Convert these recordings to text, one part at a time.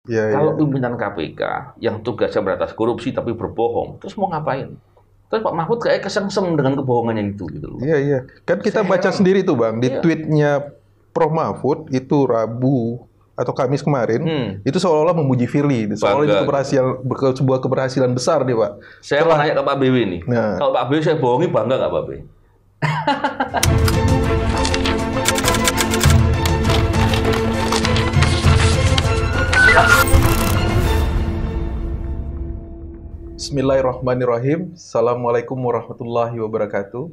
Kalau pimpinan KPK yang tugasnya berantas korupsi tapi berbohong, terus mau ngapain? Terus Pak Mahfud kayak kesengsem dengan kebohongannya itu gitu loh. Iya. Kan kita baca sendiri tuh Bang, di tweetnya Prof Mahfud itu Rabu atau Kamis kemarin, itu seolah-olah memuji Firly, seolah itu sebuah keberhasilan besar nih Pak. Saya mau nanya ke Pak BW nih, kalau Pak BW saya bohongi bangga nggak Pak BW? Bismillahirrahmanirrahim. Assalamualaikum warahmatullahi wabarakatuh.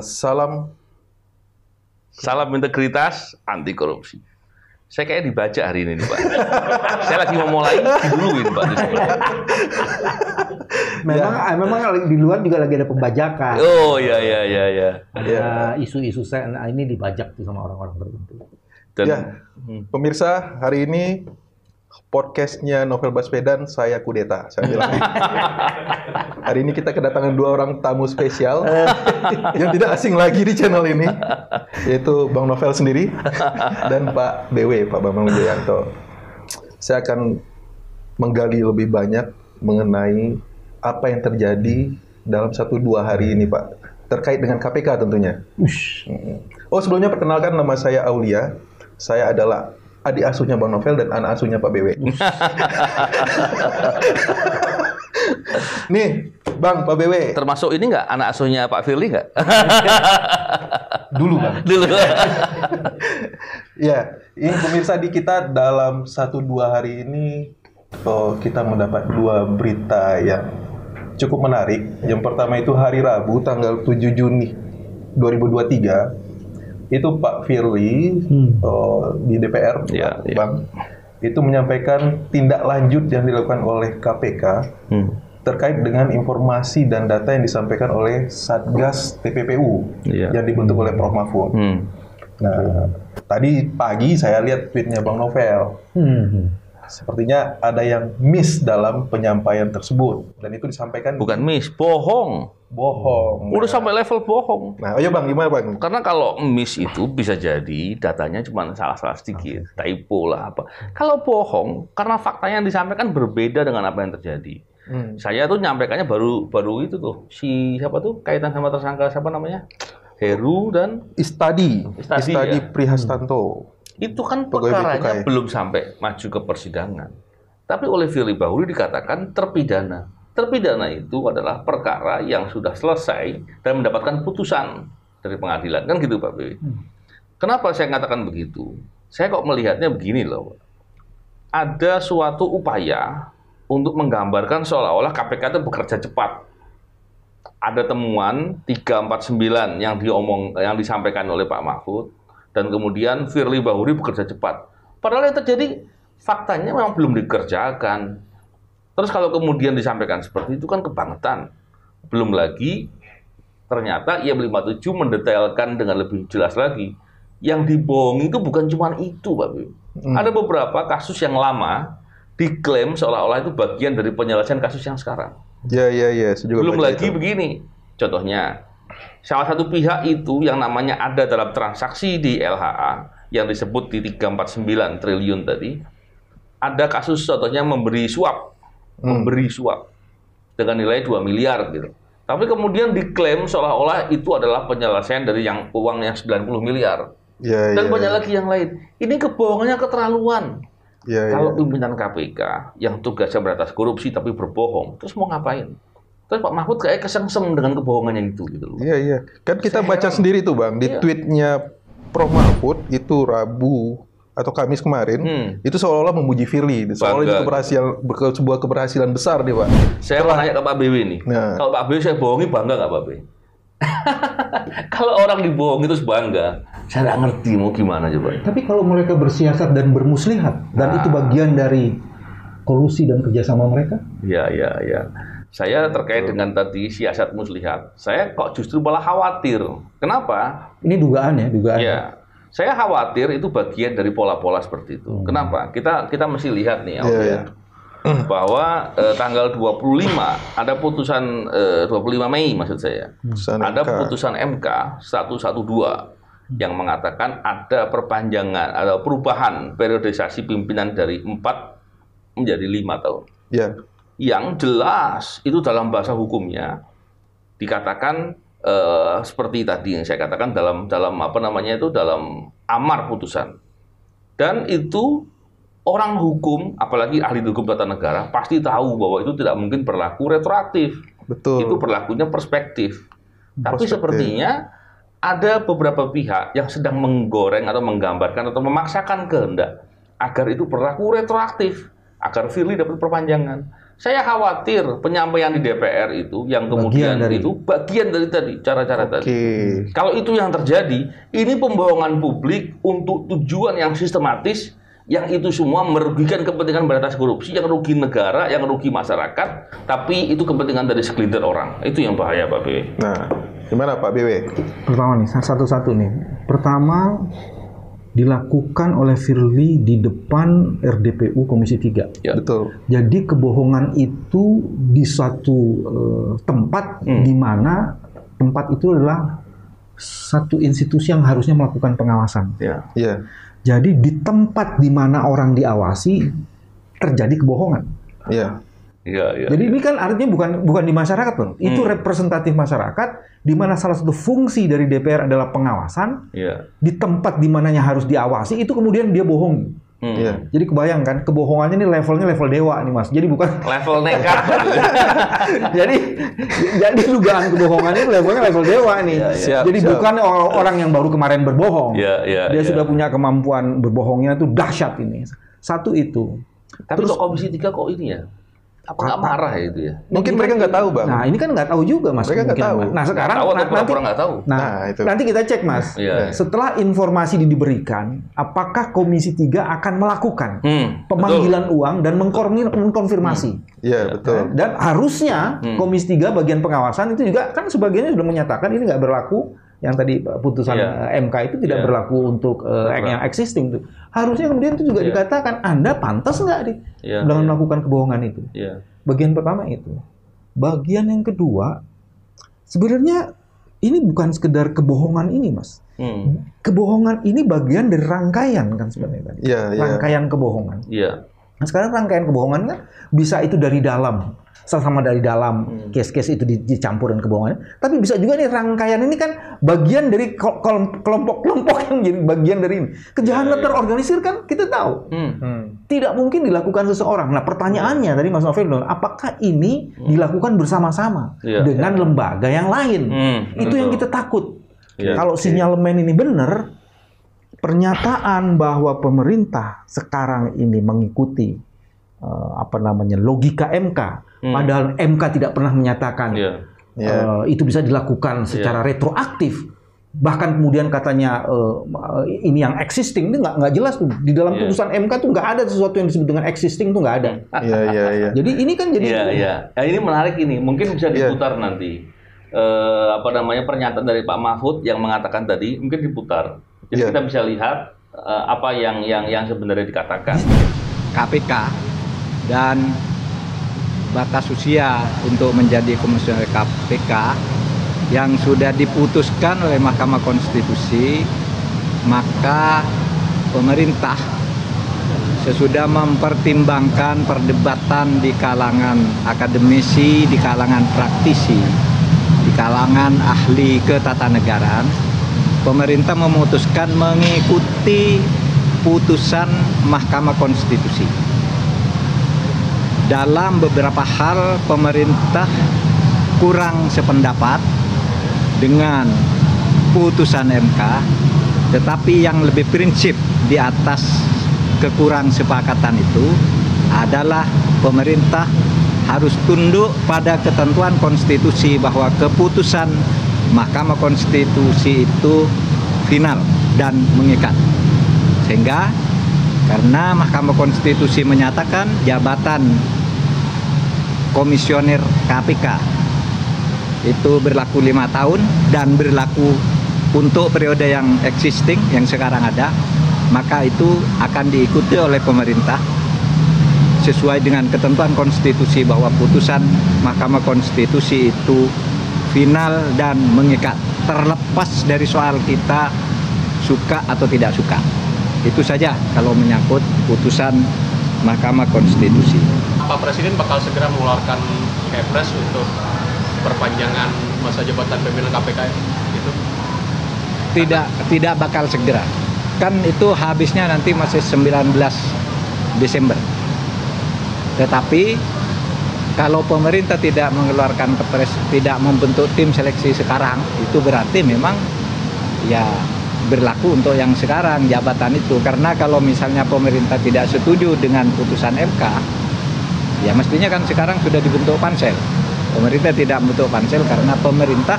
Salam integritas, anti korupsi. Saya kayak dibaca hari ini nih Pak. Saya lagi mau mulai diduluin Pak. Memang di luar juga lagi ada pembajakan. Oh iya. Ada isu-isu ini dibajak tuh sama orang-orang tertentu. Pemirsa, hari ini podcastnya Novel Baswedan, saya kudeta. Saya bilang. Hari ini kita kedatangan dua orang tamu spesial yang tidak asing lagi di channel ini, yaitu Bang Novel sendiri dan Pak BW, Pak Bambang Wijoyanto. Saya akan menggali lebih banyak mengenai apa yang terjadi dalam 1-2 hari ini, Pak, terkait dengan KPK tentunya. Oh, sebelumnya perkenalkan, nama saya Aulia. Saya adalah adik asuhnya Bang Novel dan anak asuhnya Pak BW. Nih, Bang, Pak BW. Termasuk ini nggak anak asuhnya Pak Firly nggak? Dulu, Bang. Dulu. Ya, ini pemirsa di kita dalam 1-2 hari ini kita mendapat 2 berita yang cukup menarik. Yang pertama itu hari Rabu tanggal 7 Juni 2023. Itu Pak Firly di DPR, Bang, itu menyampaikan tindak lanjut yang dilakukan oleh KPK terkait dengan informasi dan data yang disampaikan oleh Satgas TPPU yang dibentuk oleh Prof Mahfud. Nah, tadi pagi saya lihat tweetnya Bang Novel. Sepertinya ada yang miss dalam penyampaian tersebut, dan itu disampaikan bukan miss, bohong. Udah sampai level bohong. Nah, ayo Bang, gimana Bang? Karena kalau miss itu bisa jadi datanya cuma salah-salah sedikit, typo lah apa. Kalau bohong, karena faktanya yang disampaikan berbeda dengan apa yang terjadi. Saya tuh nyampaikannya baru itu tuh, siapa tuh kaitan sama tersangka siapa namanya? Heru dan Istadi Prihastanto. Itu kan perkaranya belum sampai maju ke persidangan. Tapi oleh Firly Bahuri dikatakan terpidana. Terpidana itu adalah perkara yang sudah selesai dan mendapatkan putusan dari pengadilan. Kan gitu Pak BW. Kenapa saya katakan begitu? Saya kok melihatnya begini loh. Ada suatu upaya untuk menggambarkan seolah-olah KPK itu bekerja cepat. Ada temuan 349 yang disampaikan oleh Pak Mahfud. Dan kemudian Firly Bahuri bekerja cepat. Padahal yang terjadi faktanya memang belum dikerjakan. Terus kalau kemudian disampaikan seperti itu kan kebangetan. Belum lagi ternyata ia 57 mendetailkan dengan lebih jelas lagi. Yang dibohongi itu bukan cuma itu, Pak Bim. Ada beberapa kasus yang lama diklaim seolah-olah itu bagian dari penyelesaian kasus yang sekarang. Iya. Belum lagi begini. Contohnya, salah satu pihak itu yang namanya ada dalam transaksi di LHA yang disebut di 349 triliun tadi, ada kasus contohnya memberi suap dengan nilai 2 miliar gitu. Tapi kemudian diklaim seolah-olah itu adalah penyelesaian dari uang yang 90 miliar. Dan banyak lagi yang lain. Ini kebohongannya keterlaluan. Kalau pimpinan KPK yang tugasnya berantas korupsi tapi berbohong, terus mau ngapain? Terus Pak Mahfud kayak kesengsem dengan kebohongannya itu gitu loh. Iya. Kan kita baca sendiri tuh Bang, di tweetnya Prof Mahfud itu Rabu atau Kamis kemarin, itu seolah-olah memuji Firly, seolah itu sebuah keberhasilan besar nih Pak. Saya mau nanya ke Pak BW nih, kalau Pak BW saya bohongi bangga nggak Pak BW? Kalau orang dibohongi terus bangga, saya nggak ngerti mau gimana coba. Tapi kalau mereka bersiasat dan bermuslihat, dan itu bagian dari kolusi dan kerjasama mereka? Iya. Saya terkait dengan tadi siasat muslihat, saya kok justru malah khawatir. Kenapa? Ini dugaan. Ya, saya khawatir itu bagian dari pola-pola seperti itu. Kenapa? Kita mesti lihat nih, bahwa tanggal 25 ada putusan 25 Mei maksud saya. Ada putusan MK 112 yang mengatakan ada perpanjangan atau perubahan periodisasi pimpinan dari 4 menjadi 5 tahun. Ya. Yang jelas itu dalam bahasa hukumnya dikatakan seperti tadi yang saya katakan dalam dalam amar putusan. Dan itu orang hukum, apalagi ahli hukum tata negara, pasti tahu bahwa itu tidak mungkin berlaku retroaktif. Betul. Itu berlakunya perspektif. Tapi sepertinya ada beberapa pihak yang sedang menggoreng atau menggambarkan atau memaksakan kehendak agar itu berlaku retroaktif, agar Firly dapat perpanjangan. Saya khawatir penyampaian di DPR itu yang kemudian bagian dari tadi cara-cara tadi. Kalau itu yang terjadi, ini pembohongan publik untuk tujuan yang sistematis, yang itu semua merugikan kepentingan berantas korupsi, yang rugi negara, yang rugi masyarakat, tapi itu kepentingan dari segelintir orang. Itu yang bahaya, Pak BW. Nah, gimana Pak BW? Pertama nih, satu-satu nih. Pertama, dilakukan oleh Firly di depan RDPU Komisi 3. Ya. Betul. Jadi kebohongan itu di suatu tempat di mana tempat itu adalah satu institusi yang harusnya melakukan pengawasan. Ya. Iya. Jadi di tempat di mana orang diawasi terjadi kebohongan. Iya. Iya, iya. Jadi ini kan artinya bukan di masyarakat, Bang. Itu representatif masyarakat di mana salah satu fungsi dari DPR adalah pengawasan. Iya. Di tempat di mananya harus diawasi itu kemudian dia bohong. Iya. Jadi kebayangkan kebohongannya ini levelnya level dewa nih, Mas. Jadi bukan Level nekat. jadi dugaan kebohongannya levelnya level dewa nih. Iya, Jadi bukan orang yang baru kemarin berbohong. Iya, iya, Dia iya. sudah punya kemampuan berbohongnya itu dahsyat ini. Satu itu. Tapi kok Komisi 3 kok ini ya? Apa nggak marah ya itu ya? Mungkin mereka nggak tahu, Bang. Nah, ini kan nggak tahu juga, Mas. Mereka nggak Mungkin, tahu. Mas. Nah, sekarang Tahu atau nanti pura-pura nggak tahu? Nah, itu. nanti kita cek, Mas. Iya. Setelah informasi diberikan, apakah Komisi 3 akan melakukan pemanggilan uang dan mengkonfirmasi? Iya, betul. Dan harusnya Komisi 3 bagian pengawasan itu juga kan sebagiannya sudah menyatakan ini nggak berlaku. Yang tadi putusan MK itu tidak berlaku untuk yang existing tuh. Harusnya kemudian itu juga dikatakan Anda pantas nggak dengan melakukan kebohongan itu. Iya. Bagian pertama itu. Bagian yang kedua, sebenarnya ini bukan sekedar kebohongan ini, Mas. Kebohongan ini bagian dari rangkaian kan sebenarnya tadi. Iya, iya. Rangkaian kebohongan. Iya. Nah, sekarang rangkaian kebohongan kan bisa itu dari dalam, sama dari dalam case-case itu dicampur dengan kebohongan. Tapi bisa juga nih rangkaian ini kan bagian dari kelompok-kelompok yang jadi bagian dari ini. Kejahatan terorganisir kan kita tahu. Tidak mungkin dilakukan seseorang. Nah, pertanyaannya tadi Mas Novel, apakah ini dilakukan bersama-sama dengan lembaga yang lain? Itu yang kita takut. Kalau sinyalemen ini benar, pernyataan bahwa pemerintah sekarang ini mengikuti logika MK, padahal MK tidak pernah menyatakan itu bisa dilakukan secara retroaktif. Bahkan kemudian katanya ini yang existing, itu nggak jelas tuh di dalam putusan MK tuh nggak ada sesuatu yang disebut dengan existing tuh nggak ada. Iya. Jadi ini kan jadi Nah, ini menarik ini, mungkin bisa diputar nanti. Pernyataan dari Pak Mahfud yang mengatakan tadi mungkin diputar. Jadi kita bisa lihat apa yang sebenarnya dikatakan. KPK dan batas usia untuk menjadi komisioner KPK yang sudah diputuskan oleh Mahkamah Konstitusi, maka pemerintah sesudah mempertimbangkan perdebatan di kalangan akademisi, di kalangan praktisi, di kalangan ahli ketatanegaraan, pemerintah memutuskan mengikuti putusan Mahkamah Konstitusi. Dalam beberapa hal pemerintah kurang sependapat dengan putusan MK, tetapi yang lebih prinsip di atas kekurang sepakatan itu adalah pemerintah harus tunduk pada ketentuan konstitusi bahwa keputusan Mahkamah Konstitusi itu final dan mengikat. Sehingga karena Mahkamah Konstitusi menyatakan jabatan komisioner KPK itu berlaku 5 tahun dan berlaku untuk periode yang existing yang sekarang ada, maka itu akan diikuti oleh pemerintah sesuai dengan ketentuan konstitusi bahwa putusan Mahkamah Konstitusi itu final dan mengikat, terlepas dari soal kita suka atau tidak suka. Itu saja kalau menyangkut putusan Mahkamah Konstitusi. Pak Presiden bakal segera mengeluarkan Kepres untuk perpanjangan masa jabatan pimpinan KPK itu? Tidak bakal segera. Kan itu habisnya nanti masih 19 Desember. Tetapi kalau pemerintah tidak mengeluarkan Kepres, tidak membentuk tim seleksi sekarang, itu berarti memang ya berlaku untuk yang sekarang jabatan itu. Karena kalau misalnya pemerintah tidak setuju dengan putusan MK, ya mestinya kan sekarang sudah dibentuk pansel. Pemerintah tidak membentuk pansel karena pemerintah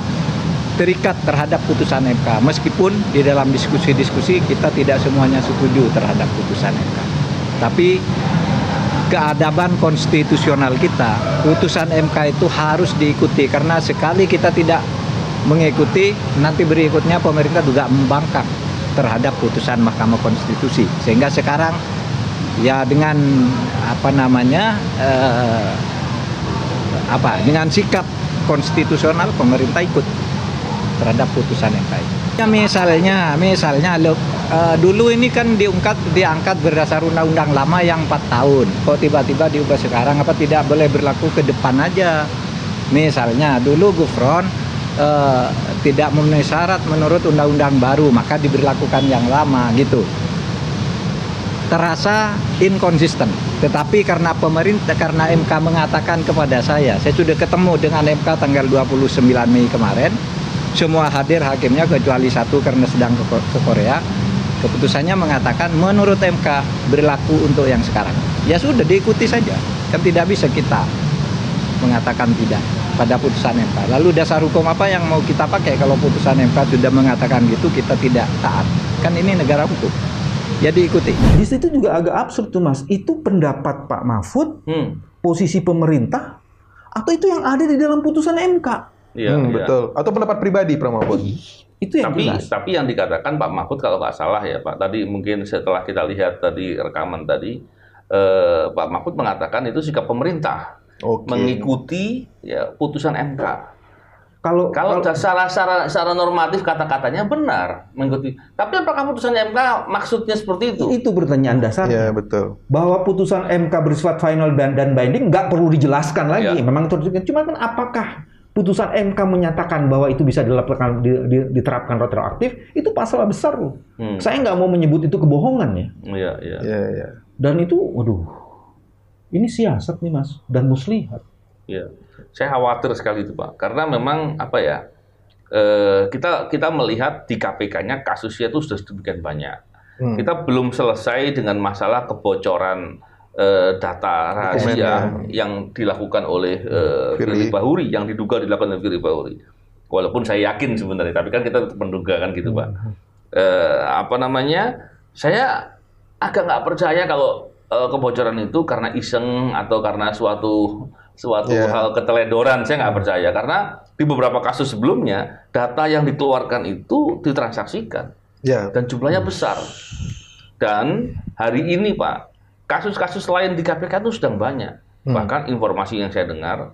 terikat terhadap putusan MK. Meskipun di dalam diskusi-diskusi kita tidak semuanya setuju terhadap putusan MK. Tapi keadaban konstitusional kita, putusan MK itu harus diikuti. Karena sekali kita tidak mengikuti, nanti berikutnya pemerintah juga membangkang terhadap putusan Mahkamah Konstitusi. Sehingga sekarang ya dengan dengan sikap konstitusional pemerintah ikut terhadap putusan MK itu. Ya misalnya dulu ini kan diangkat berdasar undang-undang lama yang 4 tahun. Kok tiba-tiba diubah sekarang, apa tidak boleh berlaku ke depan aja? Misalnya dulu Gufron tidak memenuhi syarat menurut undang-undang baru, maka diberlakukan yang lama gitu. Terasa inkonsisten. Tetapi karena MK mengatakan kepada saya sudah ketemu dengan MK tanggal 29 Mei kemarin, semua hadir hakimnya kecuali satu karena sedang ke Korea. Keputusannya mengatakan menurut MK berlaku untuk yang sekarang. Ya sudah diikuti saja. Kan tidak bisa kita mengatakan tidak pada putusan MK. Lalu dasar hukum apa yang mau kita pakai kalau putusan MK sudah mengatakan gitu kita tidak taat? Kan ini negara hukum. Ya diikuti. Di situ juga agak absurd tuh Mas. Itu pendapat Pak Mahfud, posisi pemerintah, atau itu yang ada di dalam putusan MK? Iya, betul. Atau pendapat pribadi Pak Mahfud. Itu yang tapi yang dikatakan Pak Mahfud kalau nggak salah ya Pak, tadi mungkin setelah kita lihat tadi rekaman tadi, Pak Mahfud mengatakan itu sikap pemerintah mengikuti ya putusan MK. Kalau secara normatif kata-katanya benar mengikuti. Tapi apakah putusan MK maksudnya seperti itu? Itu pertanyaan dasarnya. Ya, betul. Bahwa putusan MK bersifat final dan binding nggak perlu dijelaskan lagi. Ya. Memang terus. Cuma kan apakah putusan MK menyatakan bahwa itu bisa diterapkan retroaktif, itu pasal besar loh. Saya nggak mau menyebut itu kebohongan ya. Iya. Dan itu, waduh, ini siasat nih Mas, dan muslihat. Iya, saya khawatir sekali itu Pak, karena memang kita melihat di KPK-nya kasusnya itu sudah sedemikian banyak. Kita belum selesai dengan masalah kebocoran data rahasia yang dilakukan oleh Firly Bahuri, yang diduga dilakukan oleh Firly Bahuri. Walaupun saya yakin sebenarnya, tapi kan kita tetap menduga kan gitu Pak. Saya agak nggak percaya kalau kebocoran itu karena iseng atau karena suatu hal keteledoran. Saya nggak percaya, karena di beberapa kasus sebelumnya data yang dikeluarkan itu ditransaksikan dan jumlahnya besar. Dan hari ini Pak, kasus-kasus lain di KPK itu sedang banyak. Bahkan informasi yang saya dengar,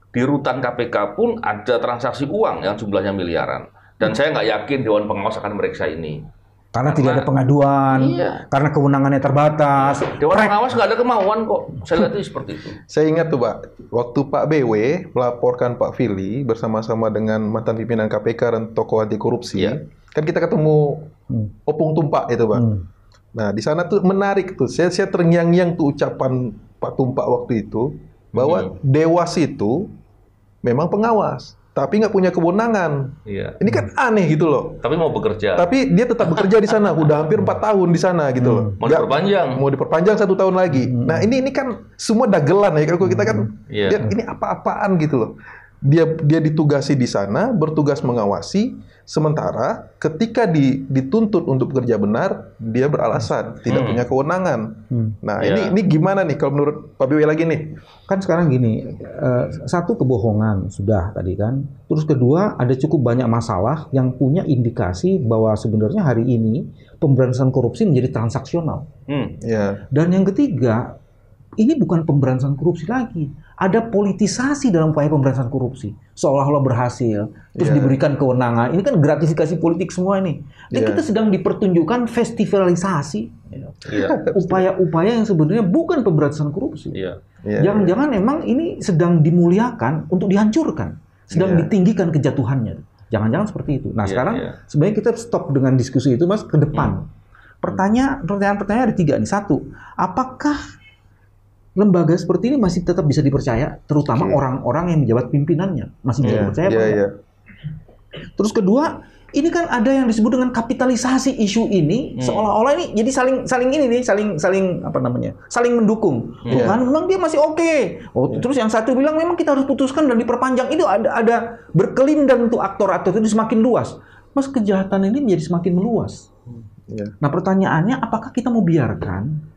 di rutan KPK pun ada transaksi uang yang jumlahnya miliaran. Dan saya nggak yakin Dewan Pengawas akan meriksa ini. Karena tidak ada pengaduan, karena kewenangannya terbatas. Dewan Pengawas nggak ada kemauan kok. Saya lihat itu seperti itu. Saya ingat tuh Pak, waktu Pak BW melaporkan Pak Firly bersama-sama dengan mantan pimpinan KPK dan tokoh anti korupsi, kan kita ketemu Opung Tumpak itu Pak. Nah, di sana tuh menarik tuh. Saya terngiang-ngiang tuh ucapan Pak Tumpak waktu itu bahwa Dewas itu memang pengawas, tapi nggak punya kewenangan. Ini kan aneh gitu loh. Tapi mau bekerja. Tapi dia tetap bekerja di sana. Udah hampir 4 tahun di sana gitu loh. Mau diperpanjang 1 tahun lagi. Nah ini kan semua dagelan ya. Kalau kita kan lihat ini apa-apaan gitu loh. Dia ditugasi di sana, bertugas mengawasi. Sementara ketika dituntut untuk bekerja benar, dia beralasan tidak punya kewenangan. Nah ini gimana nih kalau menurut Pak BW lagi nih? Kan sekarang gini, satu kebohongan sudah tadi kan. Terus kedua ada cukup banyak masalah yang punya indikasi bahwa sebenarnya hari ini pemberantasan korupsi menjadi transaksional. Dan yang ketiga, ini bukan pemberantasan korupsi lagi. Ada politisasi dalam upaya pemberantasan korupsi. Seolah-olah berhasil, terus diberikan kewenangan. Ini kan gratifikasi politik semua ini. Dan kita sedang dipertunjukkan festivalisasi upaya-upaya yang sebenarnya bukan pemberantasan korupsi. Jangan-jangan emang ini sedang dimuliakan untuk dihancurkan. Sedang ditinggikan kejatuhannya. Jangan-jangan seperti itu. Nah sekarang sebenarnya kita stop dengan diskusi itu Mas ke depan. Pertanyaan-pertanyaan ada 3 nih. 1, apakah lembaga seperti ini masih tetap bisa dipercaya, terutama orang-orang yang menjabat pimpinannya masih bisa dipercaya? Terus kedua, ini kan ada yang disebut dengan kapitalisasi isu ini, seolah-olah ini jadi saling mendukung. Kan memang dia masih oke. Terus yang satu bilang memang kita harus putuskan dan diperpanjang. Itu ada berkelindan untuk aktor-aktor itu semakin luas. Mas, kejahatan ini menjadi semakin meluas. Nah pertanyaannya, apakah kita mau biarkan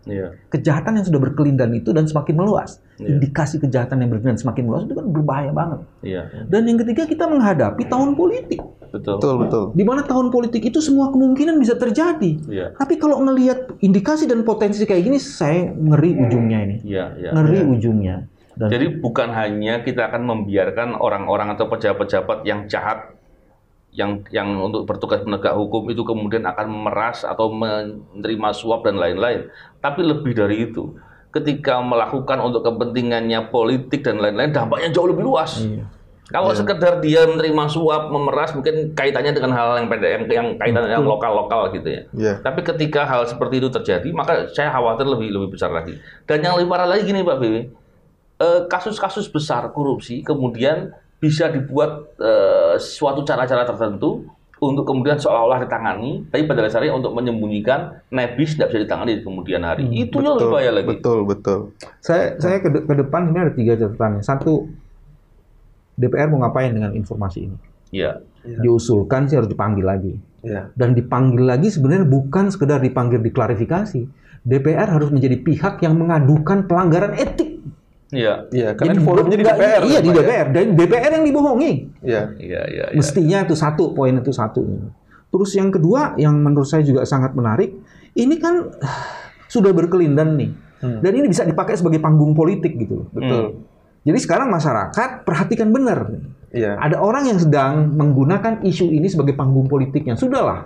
kejahatan yang sudah berkelindan itu dan semakin meluas? Indikasi kejahatan yang berkelindan semakin meluas itu kan berbahaya banget. Dan yang ketiga, kita menghadapi tahun politik. Betul. Di mana tahun politik itu semua kemungkinan bisa terjadi. Tapi kalau ngelihat indikasi dan potensi kayak gini, saya ngeri ujungnya ini. Ngeri ujungnya. Dan jadi bukan hanya kita akan membiarkan orang-orang atau pejabat-pejabat yang jahat yang untuk bertugas penegak hukum itu kemudian akan memeras atau menerima suap dan lain-lain. Tapi lebih dari itu, ketika melakukan untuk kepentingannya politik dan lain-lain, dampaknya jauh lebih luas. Kalau sekedar dia menerima suap, memeras, mungkin kaitannya dengan hal yang PDM, yang kaitan yang lokal-lokal gitu ya. Tapi ketika hal seperti itu terjadi, maka saya khawatir lebih besar lagi. Dan yang lebih parah lagi gini Pak BW, kasus-kasus besar korupsi kemudian bisa dibuat suatu cara-cara tertentu untuk kemudian seolah-olah ditangani, tapi pada dasarnya untuk menyembunyikan nebis tidak bisa ditangani di kemudian hari. Itu yang lebih bahaya lagi. Betul. Saya ke depan sebenarnya ada 3 catatannya. 1, DPR mau ngapain dengan informasi ini? Diusulkan sih harus dipanggil lagi. Dan dipanggil lagi sebenarnya bukan sekedar dipanggil diklarifikasi. DPR harus menjadi pihak yang mengadukan pelanggaran etik. Karena forumnya di DPR. Di DPR. Dan DPR yang dibohongi. Mestinya itu poin itu satu. Terus yang kedua, yang menurut saya juga sangat menarik, ini kan sudah berkelindan nih. Dan ini bisa dipakai sebagai panggung politik gitu loh. Betul. Jadi sekarang masyarakat perhatikan benar. Ada orang yang sedang menggunakan isu ini sebagai panggung politiknya. Sudahlah.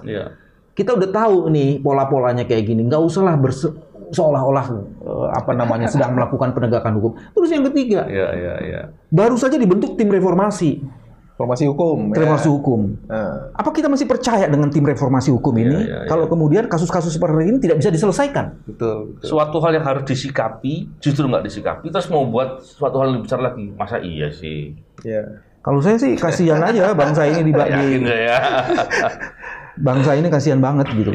Kita udah tahu nih pola-polanya kayak gini. Nggak usahlah seolah-olah sedang melakukan penegakan hukum. Terus yang ketiga, baru saja dibentuk tim reformasi hukum. Apa kita masih percaya dengan tim reformasi hukum ini? Kalau kemudian kasus-kasus seperti ini tidak bisa diselesaikan? Betul. Suatu hal yang harus disikapi justru nggak disikapi, terus mau buat suatu hal lebih besar lagi. Masa iya sih? Kalau saya sih kasihan aja bangsa ini bangsa ini kasihan banget gitu.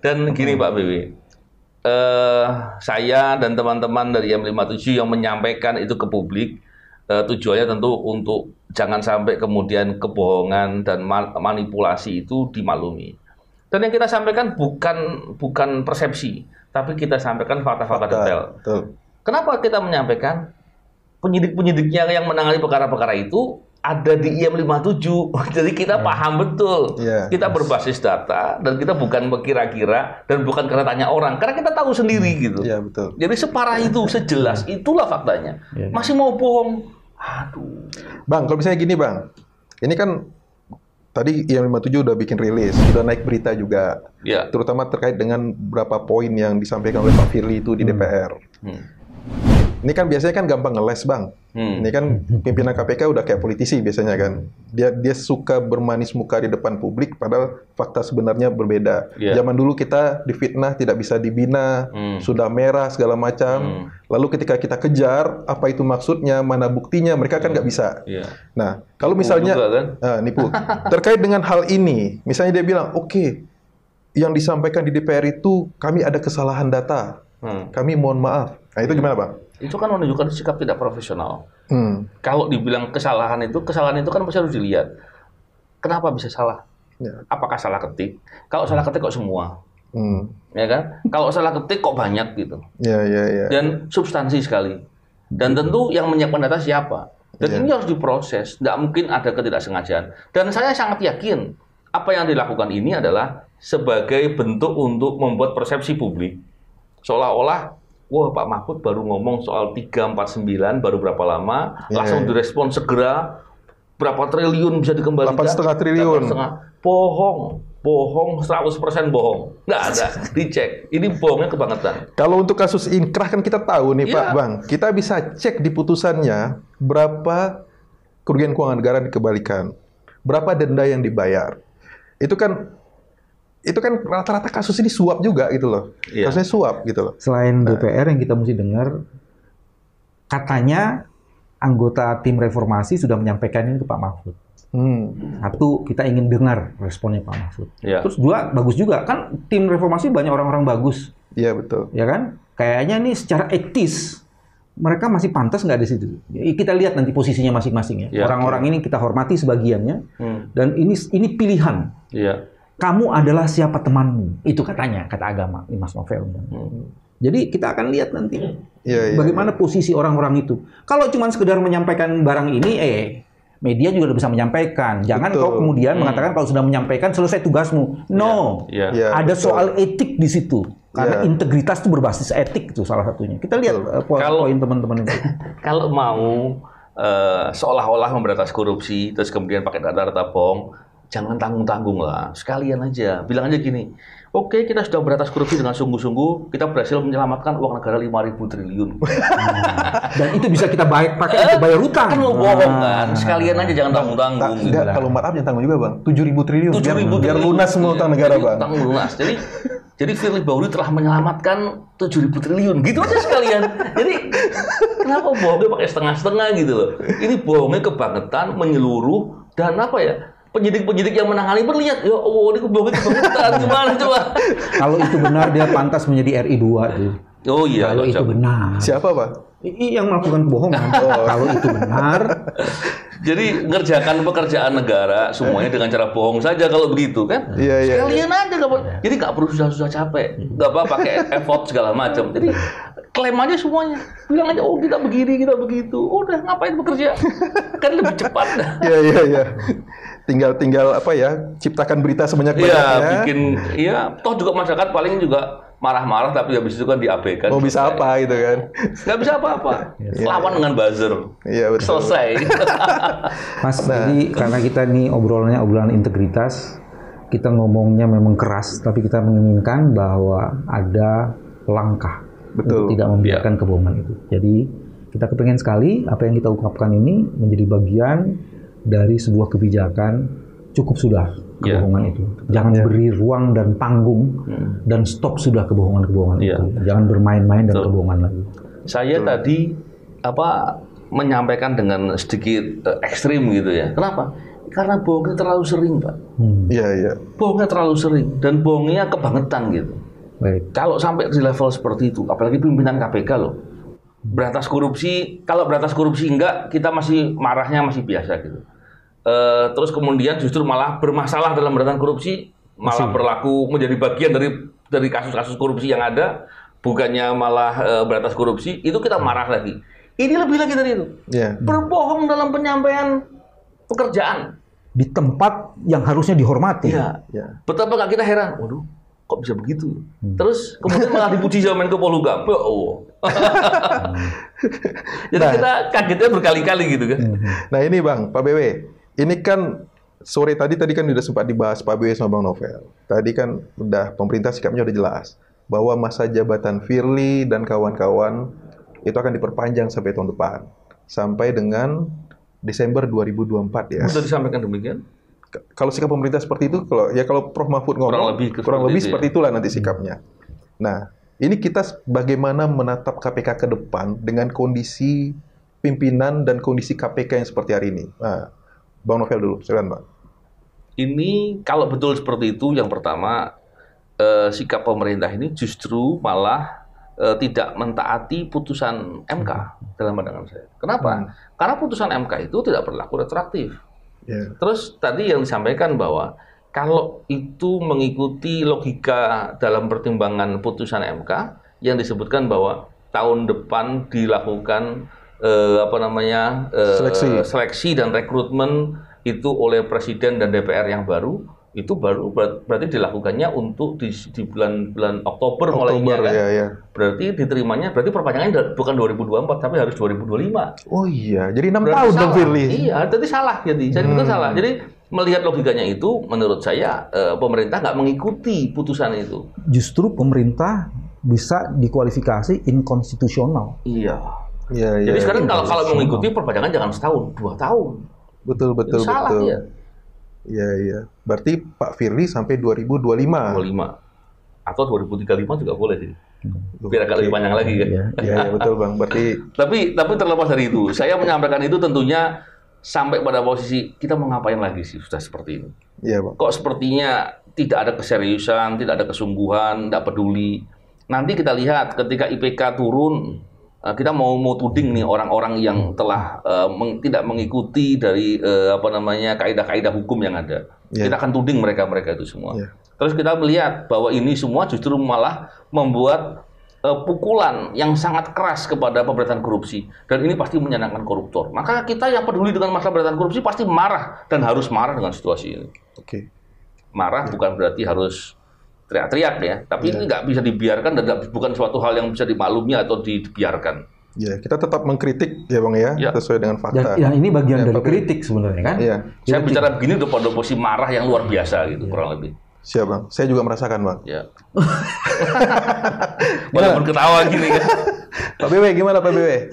Dan gini Pak BW. Saya dan teman-teman dari M57 yang menyampaikan itu ke publik, tujuannya tentu untuk jangan sampai kemudian kebohongan dan manipulasi itu dimaklumi. Dan yang kita sampaikan bukan persepsi, tapi kita sampaikan fakta-fakta detail. Kenapa kita menyampaikan? Penyidik-penyidiknya yang menangani perkara-perkara itu ada di IM57, jadi kita paham betul. Kita berbasis data dan kita bukan berkira-kira dan bukan karena tanya orang, karena kita tahu sendiri gitu. Betul. Jadi separah itu, sejelas itulah faktanya. Masih mau bohong? Aduh. Bang, kalau misalnya gini Bang, ini kan tadi IM57 udah bikin rilis, udah naik berita juga, terutama terkait dengan beberapa poin yang disampaikan oleh Pak Firly itu di DPR. Ini kan biasanya kan gampang ngeles Bang. Ini kan pimpinan KPK udah kayak politisi biasanya kan. Dia suka bermanis muka di depan publik, padahal fakta sebenarnya berbeda. Zaman dulu kita difitnah, tidak bisa dibina, sudah merah segala macam. Lalu ketika kita kejar, apa itu maksudnya, mana buktinya, mereka kan nggak bisa. Nah, kalau misalnya nipu. Terkait dengan hal ini, misalnya dia bilang, oke, yang disampaikan di DPR itu kami ada kesalahan data. Kami mohon maaf. Nah, itu gimana Bang? Itu kan menunjukkan sikap tidak profesional. Kalau dibilang kesalahan itu kan pasti harus dilihat. Kenapa bisa salah? Apakah salah ketik? Kalau salah ketik kok semua? Ya kan? Kalau salah ketik kok banyak gitu? Dan substansi sekali. Dan tentu yang menyiapkan data siapa? Dan ini harus diproses. Nggak mungkin ada ketidaksengajaan. Dan saya sangat yakin apa yang dilakukan ini adalah sebagai bentuk untuk membuat persepsi publik seolah-olah wah Pak Mahfud baru ngomong soal 349 baru berapa lama, langsung direspon segera, berapa triliun bisa dikembalikan? 8,5 triliun. 8,5. Bohong, 100% bohong. Nggak ada, dicek. Ini bohongnya kebangetan. Kalau untuk kasus inkrah kan kita tahu nih Pak Bang, kita bisa cek di putusannya berapa kerugian keuangan negara dikembalikan, berapa denda yang dibayar. Itu kan rata-rata kasus ini suap juga gitu loh. Kasusnya suap gitu loh. Selain DPR yang kita mesti dengar, katanya anggota tim reformasi sudah menyampaikan ini ke Pak Mahfud. Satu, kita ingin dengar responnya Pak Mahfud. Terus dua, bagus juga kan tim reformasi banyak orang-orang bagus. Iya betul. Ya kan? Kayaknya nih secara etis mereka masih pantas nggak di situ. Kita lihat nanti posisinya masing-masing ya. Orang-orang ini kita hormati sebagiannya dan ini pilihan. Kamu adalah siapa temanmu? Itu katanya, kata agama Mas Novel. Jadi kita akan lihat nanti bagaimana posisi orang-orang itu. Kalau cuma sekedar menyampaikan barang ini, media juga udah bisa menyampaikan. Jangan kau kemudian mengatakan kalau sudah menyampaikan selesai tugasmu. No, ada soal etik di situ. Karena integritas itu berbasis etik itu salah satunya. Kita lihat poin teman-teman itu. Kalau mau seolah-olah memberantas korupsi, terus kemudian pakai data-data bohong, jangan tanggung-tanggung lah. Sekalian aja, bilang aja gini. Oke, kita sudah berantas korupsi dengan sungguh-sungguh, kita berhasil menyelamatkan uang negara 5.000 triliun. Dan itu bisa kita pakai untuk bayar utang. Kan mau bohong kan, sekalian aja jangan tanggung-tanggung. Enggak, kalau maaf jangan tanggung juga Bang, 7.000 triliun. 7.000 biar lunas semua utang negara Bang. Utang lunas. Jadi Firly Bahuri telah menyelamatkan 7.000 triliun, gitu aja sekalian. Jadi kenapa bohongnya pakai setengah-setengah gitu loh? Ini bohongnya kebangetan, menyeluruh, dan apa ya? Penyidik-penyidik yang menangani berlihat, ya Allah, ini bohongnya kebangetan, gimana coba? Kalau itu benar, dia pantas menjadi RI 2 tuh. Oh iya. Kalau itu benar. Siapa Pak? Yang melakukan kebohongan. Kalau itu benar. Jadi ngerjakan pekerjaan negara semuanya dengan cara bohong saja kalau begitu kan? Sekalian aja jadi nggak perlu susah-susah capek, nggak apa pakai effort segala macam. Jadi klaim aja semuanya, bilang aja oh kita begini kita begitu, udah ngapain bekerja kan lebih cepat. Iya. Tinggal apa ya? Ciptakan berita sebanyak-banyaknya. Toh juga masyarakat paling juga marah-marah tapi habis itu kan diabaikan. Mau bisa apa gitu kan? Nggak bisa apa-apa. Lawan dengan buzzer. Iya betul. Selesai. Mas, jadi karena kita nih obrolan integritas, kita ngomongnya memang keras, tapi kita menginginkan bahwa ada langkah untuk tidak membiarkan kebohongan itu. Jadi kita kepengen sekali apa yang kita ungkapkan ini menjadi bagian dari sebuah kebijakan. Cukup sudah kebohongan itu. Jangan beri ruang dan panggung dan stop sudah kebohongan-kebohongan itu. Jangan bermain-main dan kebohongan lagi. Saya tadi menyampaikan dengan sedikit ekstrim gitu ya. Kenapa? Karena bohongnya terlalu sering, Pak. Iya. Bohongnya terlalu sering dan bohongnya kebangetan gitu. Baik. Kalau sampai di level seperti itu, apalagi pimpinan KPK loh. Berantas korupsi, kalau berantas korupsi enggak, kita masih marahnya masih biasa gitu. Terus kemudian justru malah bermasalah dalam berantas korupsi, malah berlaku menjadi bagian dari kasus-kasus korupsi yang ada, bukannya malah berantas korupsi, itu kita marah lagi. Ini lebih lagi dari itu. Berbohong dalam penyampaian pekerjaan di tempat yang harusnya dihormati. Betapa nggak kita heran, waduh, kok bisa begitu? Terus kemudian malah dipuji sama Menko Polhukam. Jadi kita kagetnya berkali-kali gitu kan. Nah ini Bang, Pak BW, ini kan sore tadi kan udah sempat dibahas Pak BW sama Bang Novel. Tadi kan udah pemerintah sikapnya udah jelas bahwa masa jabatan Firly dan kawan-kawan itu akan diperpanjang sampai tahun depan, sampai dengan Desember 2024 ya. Sudah disampaikan demikian? Kalau sikap pemerintah seperti itu, kalau Prof Mahfud ngomong, kurang lebih seperti itulah nanti sikapnya. Nah, ini kita bagaimana menatap KPK ke depan dengan kondisi pimpinan dan kondisi KPK yang seperti hari ini. Nah, Bang Novel dulu, silakan Bang. Ini kalau betul seperti itu, yang pertama sikap pemerintah ini justru malah tidak mentaati putusan MK dalam pandangan saya. Kenapa? Karena putusan MK itu tidak berlaku retroaktif. Terus tadi yang disampaikan bahwa kalau itu mengikuti logika dalam pertimbangan putusan MK yang disebutkan bahwa tahun depan dilakukan seleksi dan rekrutmen itu oleh Presiden dan DPR yang baru, itu baru berarti dilakukannya untuk di bulan Oktober mulainya kan. Ya. Berarti diterimanya, berarti perpanjangannya bukan 2024 tapi harus 2025. Oh iya, jadi 6 Berarti tahun dong salah. Firly. Iya, jadi salah. Jadi betul salah. Jadi melihat logikanya itu, menurut saya pemerintah nggak mengikuti putusan itu. Justru pemerintah bisa dikualifikasi inkonstitusional. Iya. Iya. Jadi sekarang kalau mengikuti perpanjangan jangan setahun, 2 tahun. Betul. Itu salah ya. Iya. Berarti Pak Firly sampai 2025. 25 atau 2035 juga boleh sih. Biar agak lebih panjang lagi kan. Iya, betul Bang. Berarti Tapi terlepas dari itu, saya menyampaikan itu tentunya sampai pada posisi kita mau ngapain lagi sih sudah seperti ini. iya Bang. Kok sepertinya tidak ada keseriusan, tidak ada kesungguhan, tidak peduli. Nanti kita lihat ketika IPK turun, kita mau tuding nih orang-orang yang telah tidak mengikuti dari kaidah-kaidah hukum yang ada. Kita akan tuding mereka itu semua. Terus kita melihat bahwa ini semua justru malah membuat pukulan yang sangat keras kepada pemberantasan korupsi, dan ini pasti menyenangkan koruptor. Maka kita yang peduli dengan masalah pemberantasan korupsi pasti marah dan harus marah dengan situasi ini. Marah bukan berarti harus teriak-teriak ya, tapi ini nggak bisa dibiarkan dan bukan suatu hal yang bisa dimaklumi atau dibiarkan. Ya, kita tetap mengkritik ya Bang ya, sesuai dengan fakta. Dan ini bagian dari kritik sebenarnya kan. Iya. Saya bicara begini udah pada posisi marah yang luar biasa gitu kurang lebih. Siap Bang, saya juga merasakan Bang. Ya. Walaupun ketawa gini kan. Pak BW gimana Pak BW?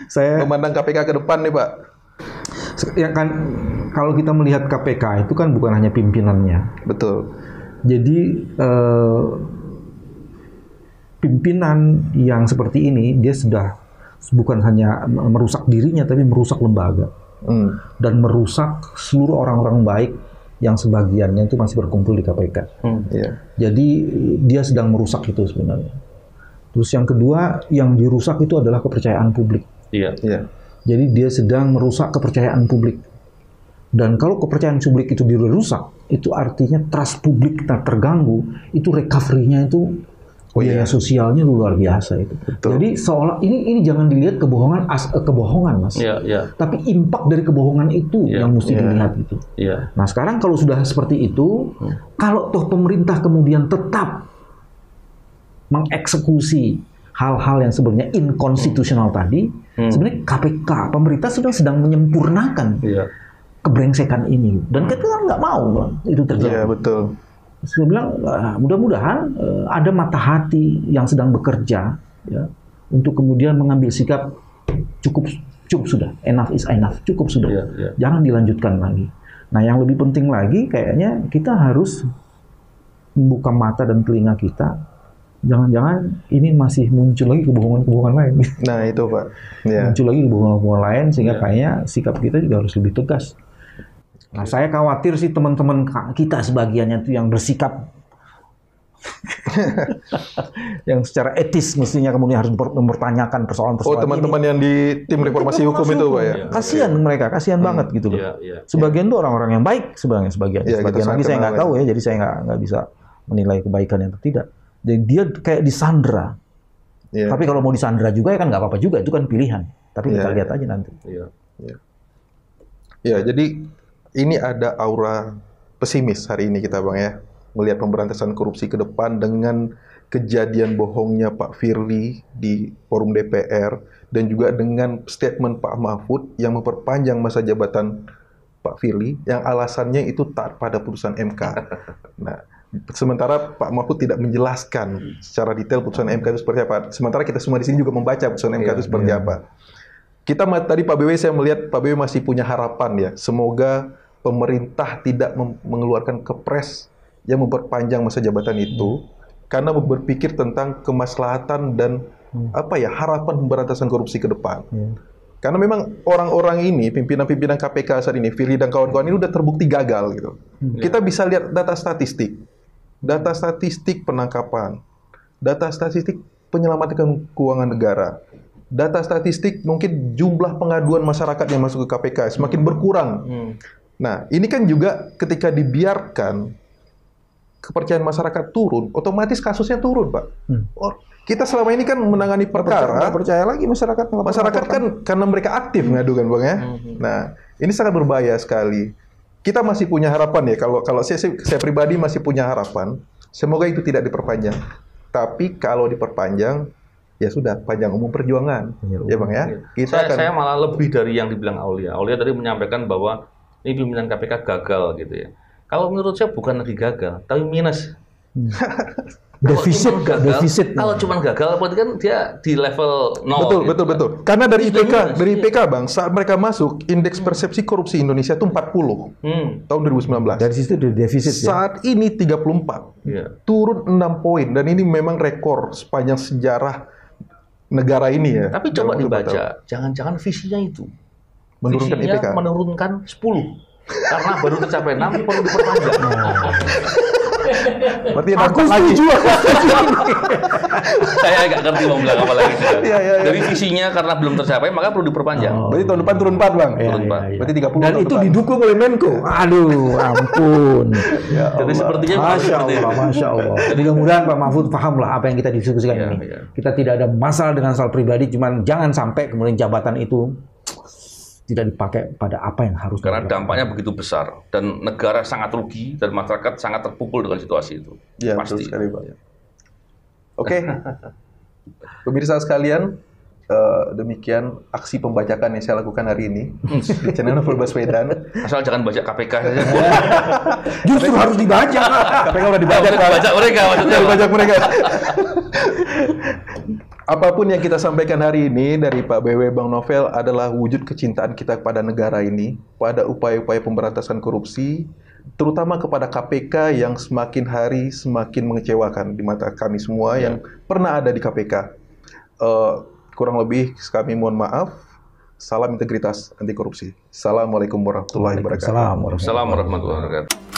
Saya Memandang KPK ke depan nih Pak. ya kan, kalau kita melihat KPK itu kan bukan hanya pimpinannya. Betul. Jadi pimpinan yang seperti ini dia sudah bukan hanya merusak dirinya tapi merusak lembaga dan merusak seluruh orang-orang baik yang sebagiannya itu masih berkumpul di KPK. Jadi dia sedang merusak itu sebenarnya. Terus yang kedua yang dirusak itu adalah kepercayaan publik. Jadi dia sedang merusak kepercayaan publik. Dan kalau kepercayaan publik itu dirusak, itu artinya trust publik terganggu, itu recovery-nya itu biaya sosialnya luar biasa itu. Jadi seolah ini jangan dilihat kebohongan Mas. Tapi impact dari kebohongan itu yang mesti dilihat gitu. Nah, sekarang kalau sudah seperti itu, kalau toh pemerintah kemudian tetap mengeksekusi hal-hal yang sebenarnya inkonstitusional tadi, sebenarnya KPK, pemerintah sedang menyempurnakan kebrengsekan ini, dan kita kan nggak mau itu terjadi. Iya betul. Saya bilang mudah-mudahan ada mata hati yang sedang bekerja ya, untuk kemudian mengambil sikap cukup sudah, enough is enough, cukup sudah, jangan dilanjutkan lagi. Nah yang lebih penting lagi kayaknya kita harus membuka mata dan telinga kita. Jangan-jangan ini masih muncul lagi kebohongan-kebohongan lain. Nah itu Pak. Muncul lagi kebohongan-kebohongan lain sehingga kayaknya sikap kita juga harus lebih tegas. Nah, saya khawatir sih teman-teman kita sebagiannya itu yang bersikap yang secara etis mestinya kemudian harus mempertanyakan persoalan-persoalan ini. Teman-teman yang di tim reformasi hukum itu Pak ya? Kasihan mereka, kasihan banget gitu loh. Sebagian itu orang-orang yang baik, sebagian lagi saya nggak tahu ya, jadi saya nggak bisa menilai kebaikan atau tidak. Jadi dia kayak disandra. Tapi kalau mau disandra juga ya kan nggak apa-apa juga, itu kan pilihan. Tapi kita lihat aja nanti. Ya, jadi ini ada aura pesimis hari ini kita Bang ya, melihat pemberantasan korupsi ke depan dengan kejadian bohongnya Pak Firly di forum DPR dan juga dengan statement Pak Mahfud yang memperpanjang masa jabatan Pak Firly yang alasannya itu taat pada putusan MK. Nah, sementara Pak Mahfud tidak menjelaskan secara detail putusan MK itu seperti apa. Sementara kita semua di sini juga membaca putusan MK itu seperti apa. Kita tadi Pak BW, saya melihat Pak BW masih punya harapan ya. Semoga pemerintah tidak mengeluarkan kepres yang memperpanjang masa jabatan itu karena berpikir tentang kemaslahatan dan harapan pemberantasan korupsi ke depan. Karena memang orang-orang ini, pimpinan-pimpinan KPK saat ini, Firly dan kawan-kawan ini udah terbukti gagal gitu. Kita bisa lihat data statistik penangkapan, data statistik penyelamatan keuangan negara, data statistik mungkin jumlah pengaduan masyarakat yang masuk ke KPK semakin berkurang. Nah, ini kan juga ketika dibiarkan kepercayaan masyarakat turun, otomatis kasusnya turun, Pak. Kita selama ini kan menangani perkara, percaya lagi masyarakat. Masyarakat kan karena mereka aktif ngadu kan, Bang ya. Nah, ini sangat berbahaya sekali. kita masih punya harapan ya. Kalau saya pribadi masih punya harapan. Semoga itu tidak diperpanjang. Tapi kalau diperpanjang, ya sudah, panjang umur perjuangan, ya Bang ya. Saya malah lebih dari yang dibilang Aulia. Aulia tadi menyampaikan bahwa ini pimpinan KPK gagal gitu ya. Kalau menurut saya bukan lagi gagal, tapi minus. Defisit. Kalau cuma gagal, berarti kan dia di level 0. Betul. Karena dari IPK, Bang, saat mereka masuk, indeks persepsi korupsi Indonesia itu 40 tahun 2019. Dari situ ada defisit. Saat ini 34, turun 6 poin, dan ini memang rekor sepanjang sejarah negara ini ya. Tapi coba dibaca, jangan-jangan visinya itu. Menurunkan visinya IPK. Menurunkan 10. Karena baru tercapai 6, perlu diperpanjang. Berarti Aku setuju. Saya nggak ngerti mau bilang apa lagi. Iya. Dari visinya karena belum tercapai, maka perlu diperpanjang. Berarti tahun depan turun 4, Bang. Turun 4. Berarti 30 Dan tahun itu depan. didukung oleh Menko. Aduh, ampun. Jadi sepertinya Masya Allah. Mudah-mudahan Pak Mahfud paham lah apa yang kita diskusikan ini. Iya. Kita tidak ada masalah dengan soal pribadi, cuman jangan sampai kemudian jabatan itu tidak dipakai pada apa yang harus. Karena dampaknya begitu besar dan negara sangat rugi dan masyarakat sangat terpukul dengan situasi itu. Iya, betul sekali, Bang. Oke. Pemirsa sekalian, demikian aksi pembajakan yang saya lakukan hari ini di channel Novel Baswedan. Asal jangan baca KPK saja. Justru harus dibaca. KPK udah dibajak, Pak. Baca mereka maksudnya. Dibajak mereka. Apapun yang kita sampaikan hari ini dari Pak BW Bang Novel adalah wujud kecintaan kita kepada negara ini, pada upaya-upaya pemberantasan korupsi, terutama kepada KPK yang semakin hari semakin mengecewakan di mata kami semua yang pernah ada di KPK. Kurang lebih kami mohon maaf. Salam integritas anti korupsi. Assalamualaikum warahmatullahi wabarakatuh. Assalamualaikum Assalamualaikum warahmatullahi wabarakatuh.